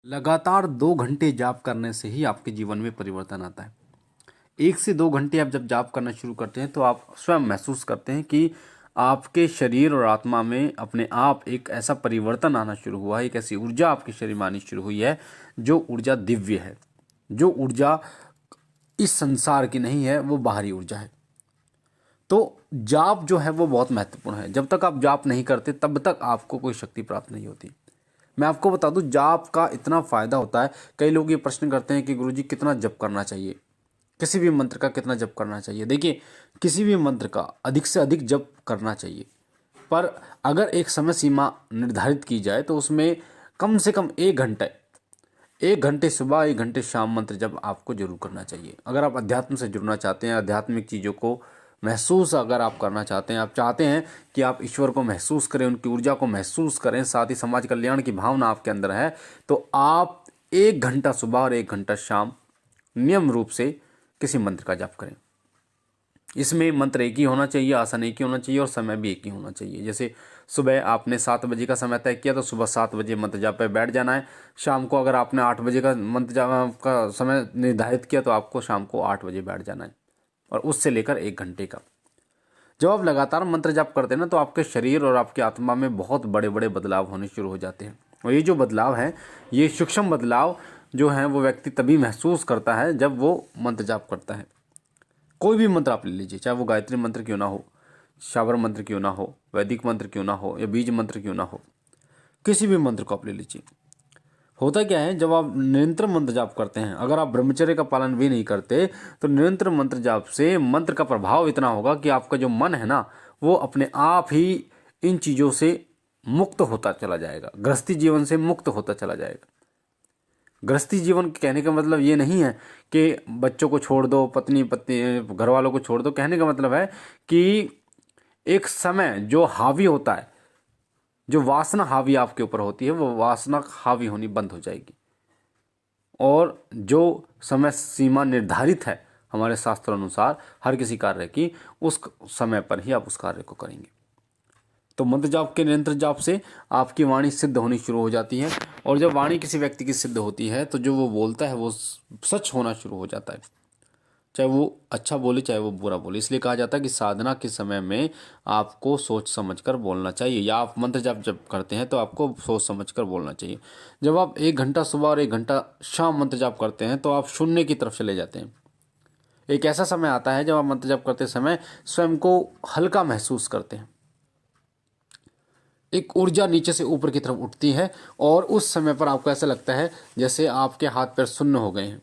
लगातार 2 घंटे जाप करने से ही आपके जीवन में परिवर्तन आता है। 1 से 2 घंटे आप जब जाप करना शुरू करते हैं तो आप स्वयं महसूस करते हैं कि आपके शरीर और आत्मा में अपने आप एक ऐसा परिवर्तन आना शुरू हुआ है, एक ऐसी ऊर्जा आपके शरीर में आनी शुरू हुई है जो ऊर्जा दिव्य है, जो ऊर्जा इस संसार की नहीं है, वो बाहरी ऊर्जा है। तो जाप जो है वो बहुत महत्वपूर्ण है। जब तक आप जाप नहीं करते तब तक आपको कोई शक्ति प्राप्त नहीं होती। मैं आपको बता दूं, जाप का इतना फायदा होता है। कई लोग ये प्रश्न करते हैं कि गुरुजी कितना जप करना चाहिए, किसी भी मंत्र का कितना जप करना चाहिए। देखिए, किसी भी मंत्र का अधिक से अधिक जप करना चाहिए, पर अगर एक समय सीमा निर्धारित की जाए तो उसमें कम से कम 1 घंटे, 1 घंटे सुबह 1 घंटे शाम मंत्र जप आपको जरूर करना चाहिए। अगर आप अध्यात्म से जुड़ना चाहते हैं, आध्यात्मिक चीज़ों को महसूस अगर आप करना चाहते हैं, आप चाहते हैं कि आप ईश्वर को महसूस करें, उनकी ऊर्जा को महसूस करें, साथ ही समाज कल्याण की भावना आपके अंदर है, तो आप 1 घंटा सुबह और 1 घंटा शाम नियम रूप से किसी मंत्र का जाप करें। इसमें मंत्र एक ही होना चाहिए, आसन एक ही होना चाहिए और समय भी एक ही होना चाहिए। जैसे सुबह आपने 7 बजे का समय तय किया तो सुबह 7 बजे मंत्र जाप पे बैठ जाना है। शाम को अगर आपने 8 बजे का मंत्र जाप का समय निर्धारित किया तो आपको शाम को 8 बजे बैठ जाना है, और उससे लेकर 1 घंटे का। जब आप लगातार मंत्र जाप करते हैं ना, तो आपके शरीर और आपकी आत्मा में बहुत बड़े बड़े बदलाव होने शुरू हो जाते हैं। और ये जो बदलाव हैं, ये सूक्ष्म बदलाव जो हैं, वो व्यक्ति तभी महसूस करता है जब वो मंत्र जाप करता है। कोई भी मंत्र आप ले लीजिए, चाहे वो गायत्री मंत्र क्यों ना हो, शावर मंत्र क्यों ना हो, वैदिक मंत्र क्यों ना हो, या बीज मंत्र क्यों ना हो, किसी भी मंत्र को आप ले लीजिए। होता क्या है, जब आप निरंतर मंत्र जाप करते हैं, अगर आप ब्रह्मचर्य का पालन भी नहीं करते, तो निरंतर मंत्र जाप से मंत्र का प्रभाव इतना होगा कि आपका जो मन है ना, वो अपने आप ही इन चीज़ों से मुक्त होता चला जाएगा, गृहस्थी जीवन से मुक्त होता चला जाएगा। गृहस्थी जीवन कहने का मतलब ये नहीं है कि बच्चों को छोड़ दो, पत्नी पत्नी घर वालों को छोड़ दो। कहने का मतलब है कि एक समय जो हावी होता है, जो वासना हावी आपके ऊपर होती है, वो वासना हावी होनी बंद हो जाएगी। और जो समय सीमा निर्धारित है हमारे शास्त्रों अनुसार हर किसी कार्य की, उस समय पर ही आप उस कार्य को करेंगे। तो मंत्र जाप के निरंतर जाप से आपकी वाणी सिद्ध होनी शुरू हो जाती है, और जब वाणी किसी व्यक्ति की सिद्ध होती है तो जो वो बोलता है वो सच होना शुरू हो जाता है, चाहे वो अच्छा बोले चाहे वो बुरा बोले। इसलिए कहा जाता है कि साधना के समय में आपको सोच समझकर बोलना चाहिए, या आप मंत्र जाप जब करते हैं तो आपको सोच समझकर बोलना चाहिए। जब आप 1 घंटा सुबह और 1 घंटा शाम मंत्र जाप करते हैं तो आप शून्य की तरफ चले जाते हैं। एक ऐसा समय आता है जब आप मंत्र जाप करते समय स्वयं को हल्का महसूस करते हैं, एक ऊर्जा नीचे से ऊपर की तरफ उठती है, और उस समय पर आपको ऐसा लगता है जैसे आपके हाथ पैर शून्य हो गए हैं।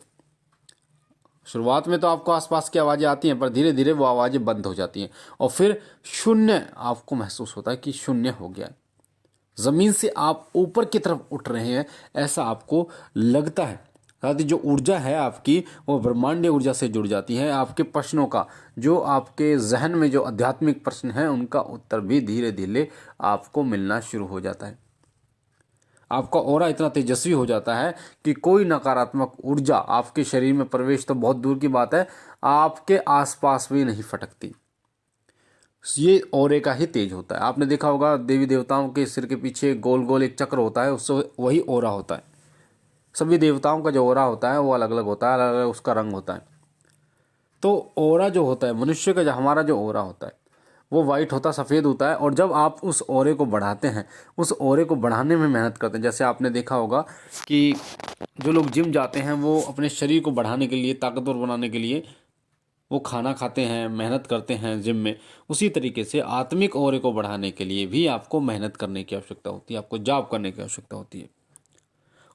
शुरुआत में तो आपको आसपास की आवाज़ें आती हैं, पर धीरे धीरे वो आवाज़ें बंद हो जाती हैं, और फिर शून्य आपको महसूस होता है कि शून्य हो गया, ज़मीन से आप ऊपर की तरफ उठ रहे हैं, ऐसा आपको लगता है। साथ ही जो ऊर्जा है आपकी, वो ब्रह्मांडीय ऊर्जा से जुड़ जाती है। आपके प्रश्नों का, जो आपके जहन में जो आध्यात्मिक प्रश्न हैं, उनका उत्तर भी धीरे धीरे आपको मिलना शुरू हो जाता है। आपका ऑरा इतना तेजस्वी हो जाता है कि कोई नकारात्मक ऊर्जा आपके शरीर में प्रवेश तो बहुत दूर की बात है, आपके आसपास भी नहीं फटकती। ये ऑरे का ही तेज होता है। आपने देखा होगा देवी देवताओं के सिर के पीछे गोल गोल एक चक्र होता है, उससे वही ऑरा होता है। सभी देवताओं का जो ऑरा होता है वो अलग अलग होता है, अलग अलग उसका रंग होता है। तो ऑरा जो होता है मनुष्य का, जो हमारा जो ऑरा होता है वो वाइट होता, सफ़ेद होता है। और जब आप उस ऑरे को बढ़ाते हैं, उस ऑरे को बढ़ाने में मेहनत करते हैं, जैसे आपने देखा होगा कि जो लोग जिम जाते हैं वो अपने शरीर को बढ़ाने के लिए, ताकतवर बनाने के लिए वो खाना खाते हैं, मेहनत करते हैं जिम में। उसी तरीके से आत्मिक ऑरे को बढ़ाने के लिए भी आपको मेहनत करने की आवश्यकता होती है, आपको जाप करने की आवश्यकता होती है।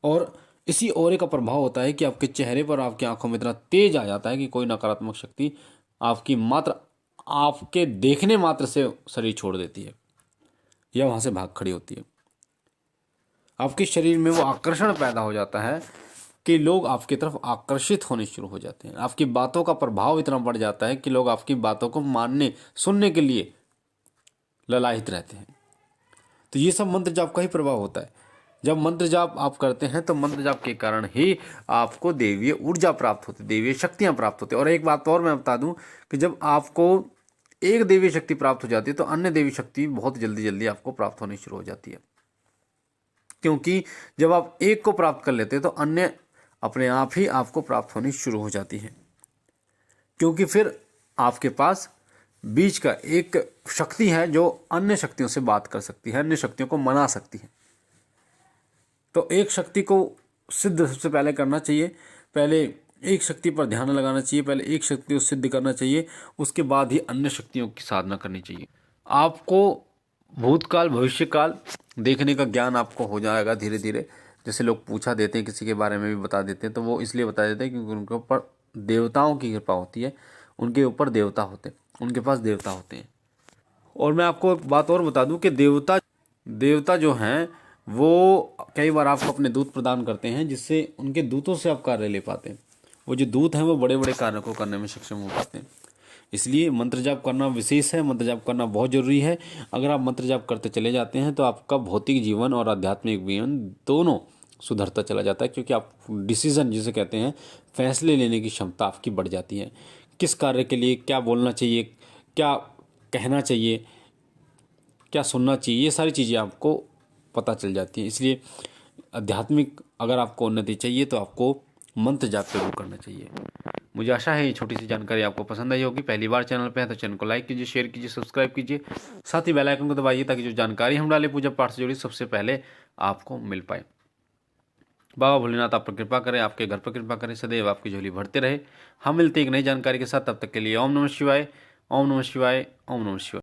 और इसी ऑरे का प्रभाव होता है कि आपके चेहरे पर, आपकी आंखों में इतना तेज आ जाता है कि कोई नकारात्मक शक्ति आपकी मात्र आपके देखने मात्र से शरीर छोड़ देती है, या वहां से भाग खड़ी होती है। आपके शरीर में वो आकर्षण पैदा हो जाता है कि लोग आपकी तरफ आकर्षित होने शुरू हो जाते हैं। आपकी बातों का प्रभाव इतना बढ़ जाता है कि लोग आपकी बातों को मानने, सुनने के लिए ललायित रहते हैं। तो ये सब मंत्र जाप का ही प्रभाव होता है। जब मंत्र जाप आप करते हैं तो मंत्र जाप के कारण ही आपको देवीय ऊर्जा प्राप्त होती है, देवीय शक्तियाँ प्राप्त होती है। और एक बात और मैं बता दूं कि जब आपको एक देवी शक्ति प्राप्त हो जाती है तो अन्य देवी शक्ति बहुत जल्दी जल्दी आपको प्राप्त होनी शुरू हो जाती है। क्योंकि जब आप एक को प्राप्त कर लेते हैं तो अन्य अपने आप ही आपको प्राप्त होनी शुरू हो जाती है, क्योंकि फिर आपके पास बीच का एक शक्ति है जो अन्य शक्तियों से बात कर सकती है, अन्य शक्तियों को मना सकती है। तो एक शक्ति को सिद्ध सबसे पहले करना चाहिए, पहले एक शक्ति पर ध्यान लगाना चाहिए, पहले एक शक्ति को सिद्ध करना चाहिए, उसके बाद ही अन्य शक्तियों की साधना करनी चाहिए। आपको भूतकाल भविष्यकाल देखने का ज्ञान आपको हो जाएगा धीरे धीरे। जैसे लोग पूछा देते हैं, किसी के बारे में भी बता देते हैं, तो वो इसलिए बता देते हैं क्योंकि उनके ऊपर देवताओं की कृपा होती है, उनके ऊपर देवता होते हैं, उनके पास देवता होते हैं। और मैं आपको एक बात और बता दूं कि देवता जो हैं वो कई बार आपको अपने दूत प्रदान करते हैं, जिससे उनके दूतों से आप कार्य ले पाते हैं। वो जो दूत हैं वो बड़े बड़े कार्यों को करने में सक्षम हो पाते हैं। इसलिए मंत्र जाप करना विशेष है, मंत्र जाप करना बहुत जरूरी है। अगर आप मंत्र जाप करते चले जाते हैं तो आपका भौतिक जीवन और आध्यात्मिक जीवन दोनों सुधरता चला जाता है, क्योंकि आप डिसीजन जिसे कहते हैं, फैसले लेने की क्षमता आपकी बढ़ जाती है। किस कार्य के लिए क्या बोलना चाहिए, क्या कहना चाहिए, क्या सुनना चाहिए, ये सारी चीज़ें आपको पता चल जाती हैं। इसलिए आध्यात्मिक अगर आपको उन्नति चाहिए तो आपको मंत्र जाप जरूर करना चाहिए। मुझे आशा है ये छोटी सी जानकारी आपको पसंद आई होगी। पहली बार चैनल पे है तो चैनल को लाइक कीजिए, शेयर कीजिए, सब्सक्राइब कीजिए, साथ ही बेल आइकन को दबाइए ताकि जो जानकारी हम डालें पूजा पाठ से जुड़ी सबसे पहले आपको मिल पाए। बाबा भोलेनाथ आप पर कृपा करें, आपके घर पर कृपा करें, सदैव आपकी झोली भरते रहे। हम मिलते एक नई जानकारी के साथ, तब तक के लिए ओम नमः शिवाय, ओम नमः शिवाय, ओम नमः शिवाय।